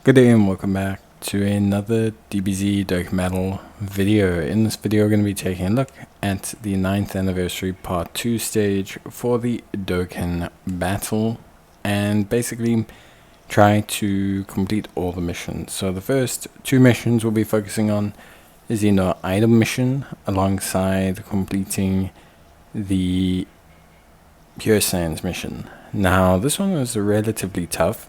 Good day and welcome back to another DBZ Dokkan video. In this video, we're going to be taking a look at the 9th anniversary part 2 stage for the Dokkan battle and basically try to complete all the missions. So the first two missions we'll be focusing on is the no item mission alongside completing the Pure Saiyans mission. Now this one was relatively tough.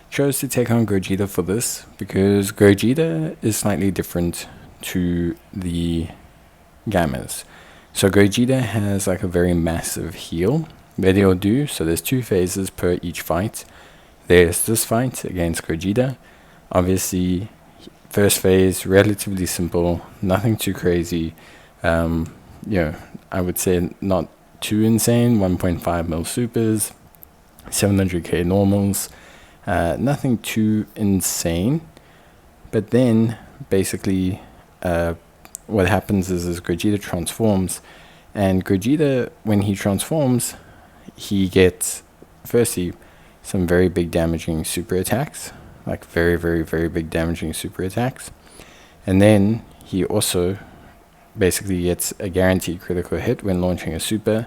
Chose to take on Gogeta for this because Gogeta is slightly different to the Gammas. So Gogeta has like a very massive heal that he'll do. So there's two phases per each fight. There's this fight against Gogeta. Obviously, first phase, relatively simple, nothing too crazy. I would say not too insane. 1.5 mil supers, 700k normals. Nothing too insane, but then basically what happens is Gogeta transforms, and Gogeta, when he transforms, he gets firstly some very big damaging super attacks, like very big damaging super attacks, and then he also basically gets a guaranteed critical hit when launching a super,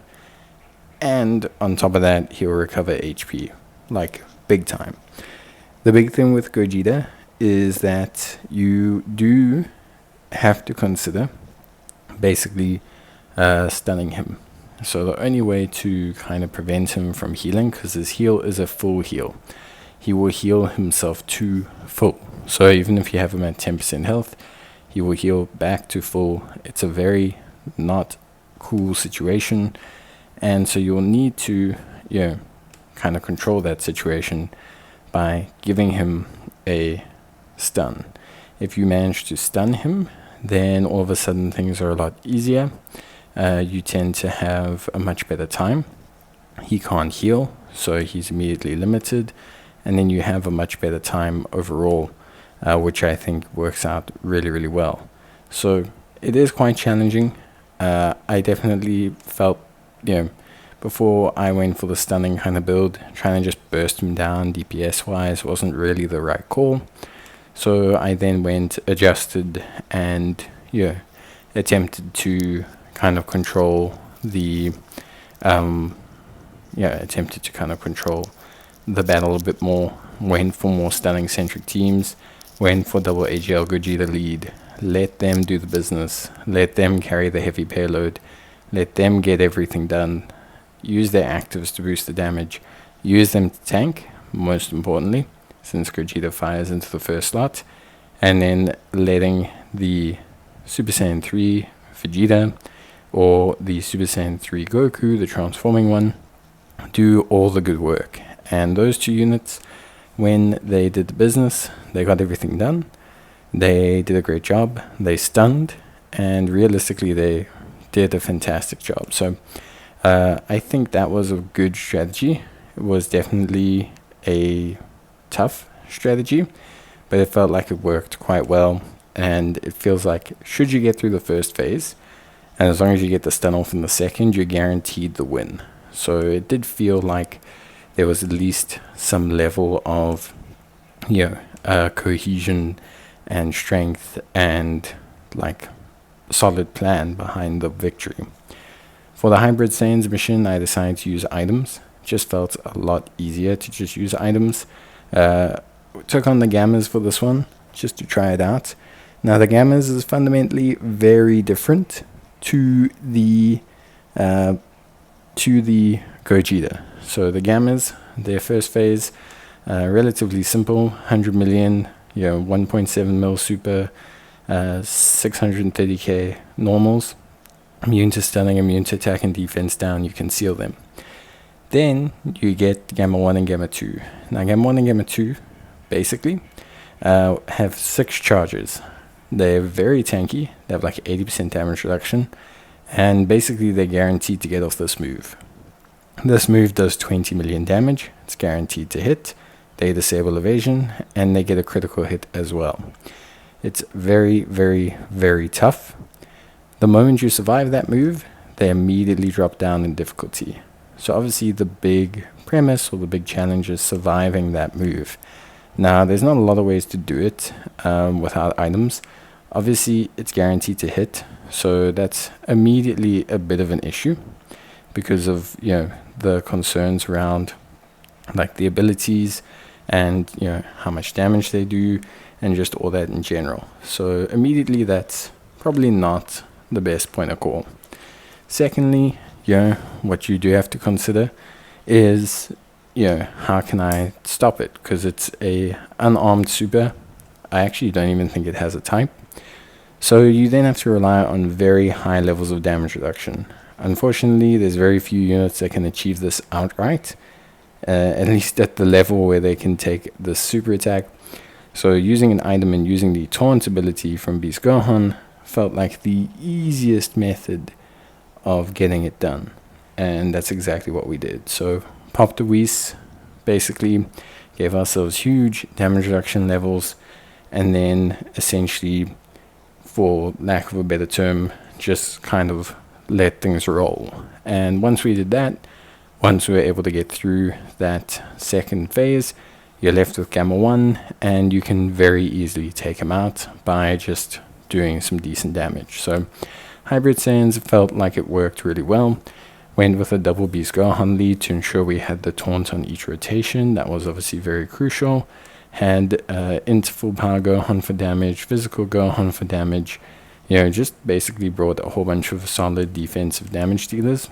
and on top of that he'll recover HP like big time. The big thing with Gogeta is that you do have to consider basically stunning him. So the only way to kind of prevent him from healing, because his heal is a full heal, he will heal himself to full. So even if you have him at 10% health, he will heal back to full. It's a very not cool situation, and so you'll need to kind of control that situation by giving him a stun. If you manage to stun him, then all of a sudden things are a lot easier. You tend to have a much better time. He can't heal, so he's immediately limited, and then you have a much better time overall, which I think works out really well. So it is quite challenging. I definitely felt, before I went for the stunning kind of build, trying to just burst him down DPS wise wasn't really the right call. So I then went, adjusted, and attempted to kind of control the battle a bit more. Went for more stunning centric teams, went for double AGL Gogeta lead, let them do the business, let them carry the heavy payload, let them get everything done. Use their actives to boost the damage, use them to tank, most importantly, since Gogeta fires into the first slot, and then letting the Super Saiyan 3 Vegeta or the Super Saiyan 3 Goku, the transforming one, do all the good work. And those two units, when they did the business, they got everything done, they did a great job, they stunned, and realistically they did a fantastic job. So I think that was a good strategy. It was definitely a tough strategy, but it felt like it worked quite well, and it feels like should you get through the first phase, and as long as you get the stun off in the second, you're guaranteed the win. So it did feel like there was at least some level of cohesion and strength and like solid plan behind the victory. For the Hybrid Saiyans mission, I decided to use items. Just felt a lot easier to just use items. Took on the Gammas for this one, just to try it out. Now the Gammas is fundamentally very different to the Gogeta. So the Gammas, their first phase, relatively simple, 100 million, 1.7 mil super, 630k normals. Immune to stunning, immune to attack and defense down, you can seal them. Then you get Gamma 1 and Gamma 2. Now Gamma 1 and Gamma 2 basically have 6 charges. They're very tanky, they have like 80% damage reduction, and basically they're guaranteed to get off this move. This move does 20 million damage, it's guaranteed to hit, they disable evasion, and they get a critical hit as well. It's very tough. The moment you survive that move, they immediately drop down in difficulty. So obviously the big premise or the big challenge is surviving that move. Now, there's not a lot of ways to do it without items. Obviously, it's guaranteed to hit, so that's immediately a bit of an issue because of, you know, the concerns around like the abilities and, you know, how much damage they do and just all that in general. So immediately that's probably not the best point of call. Secondly, you know, what you do have to consider is, you know, how can I stop it? Because it's a unarmed super. I actually don't even think it has a type. So you then have to rely on very high levels of damage reduction. Unfortunately, there's very few units that can achieve this outright, at least at the level where they can take the super attack. So using an item and using the taunt ability from Beast Gohan felt like the easiest method of getting it done, and that's exactly what we did. So popped the Whis, basically gave ourselves huge damage reduction levels, and then essentially, for lack of a better term, just kind of let things roll. And once we did that, once we were able to get through that second phase, you're left with Gamma 1, and you can very easily take him out by just doing some decent damage. So Hybrid Saiyans felt like it worked really well. Went with a double Beast Gohan lead to ensure we had the taunt on each rotation. That was obviously very crucial. Had interval power Gohan for damage, physical Gohan for damage. You know, just basically brought a whole bunch of solid defensive damage dealers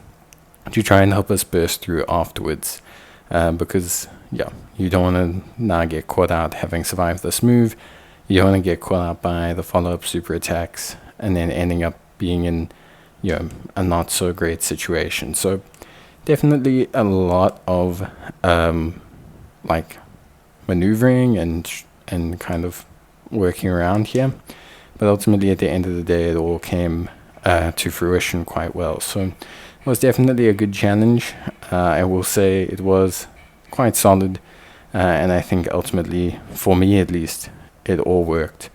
to try and help us burst through afterwards. Because, yeah, you don't want to now get caught out having survived this move. You don't want to get caught out by the follow-up super attacks and then ending up being in, you know, a not so great situation. So definitely a lot of like maneuvering and kind of working around here, but ultimately at the end of the day it all came to fruition quite well. So it was definitely a good challenge. I will say it was quite solid, and I think ultimately, for me at least, it all worked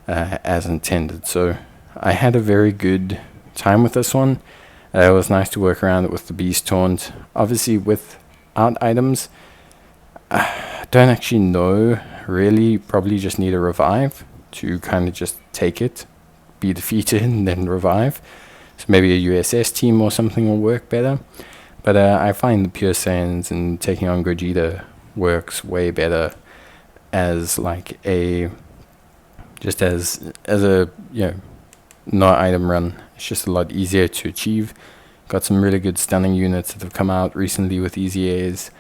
as intended. So I had a very good time with this one. It was nice to work around it with the Beast Taunt. Obviously without items, I don't actually know, really. Probably just need a revive to kind of just take it, be defeated, and then revive. So maybe a USS team or something will work better. But I find the Pure Saiyans and taking on Gogeta works way better as like a, just as a, you know, not item run. It's just a lot easier to achieve. Got some really good stunning units that have come out recently with easy A's.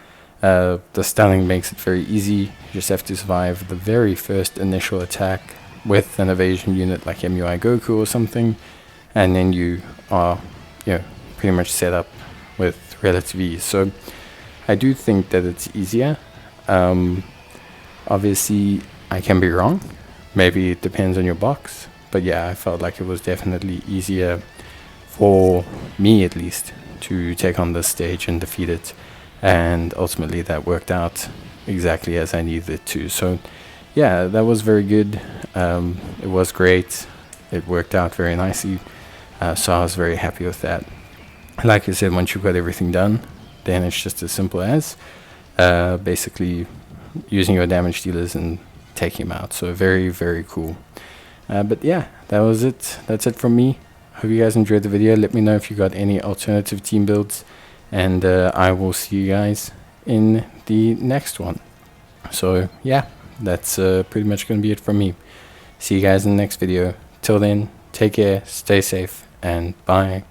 The stunning makes it very easy. You just have to survive the very first initial attack with an evasion unit like MUI Goku or something, and then you are, you know, pretty much set up with relative ease. So I do think that it's easier. Obviously I can be wrong. Maybe it depends on your box, but yeah, I felt like it was definitely easier for me at least to take on this stage and defeat it, and ultimately that worked out exactly as I needed it to. So yeah, that was very good. It was great. It worked out very nicely, so I was very happy with that. Like I said, once you've got everything done, then it's just as simple as basically using your damage dealers and taking them out. So very, very cool. But yeah, that was it. That's it from me. Hope you guys enjoyed the video. Let me know if you got any alternative team builds, and I will see you guys in the next one. So yeah, that's pretty much going to be it from me. See you guys in the next video. Till then, take care, stay safe, and bye.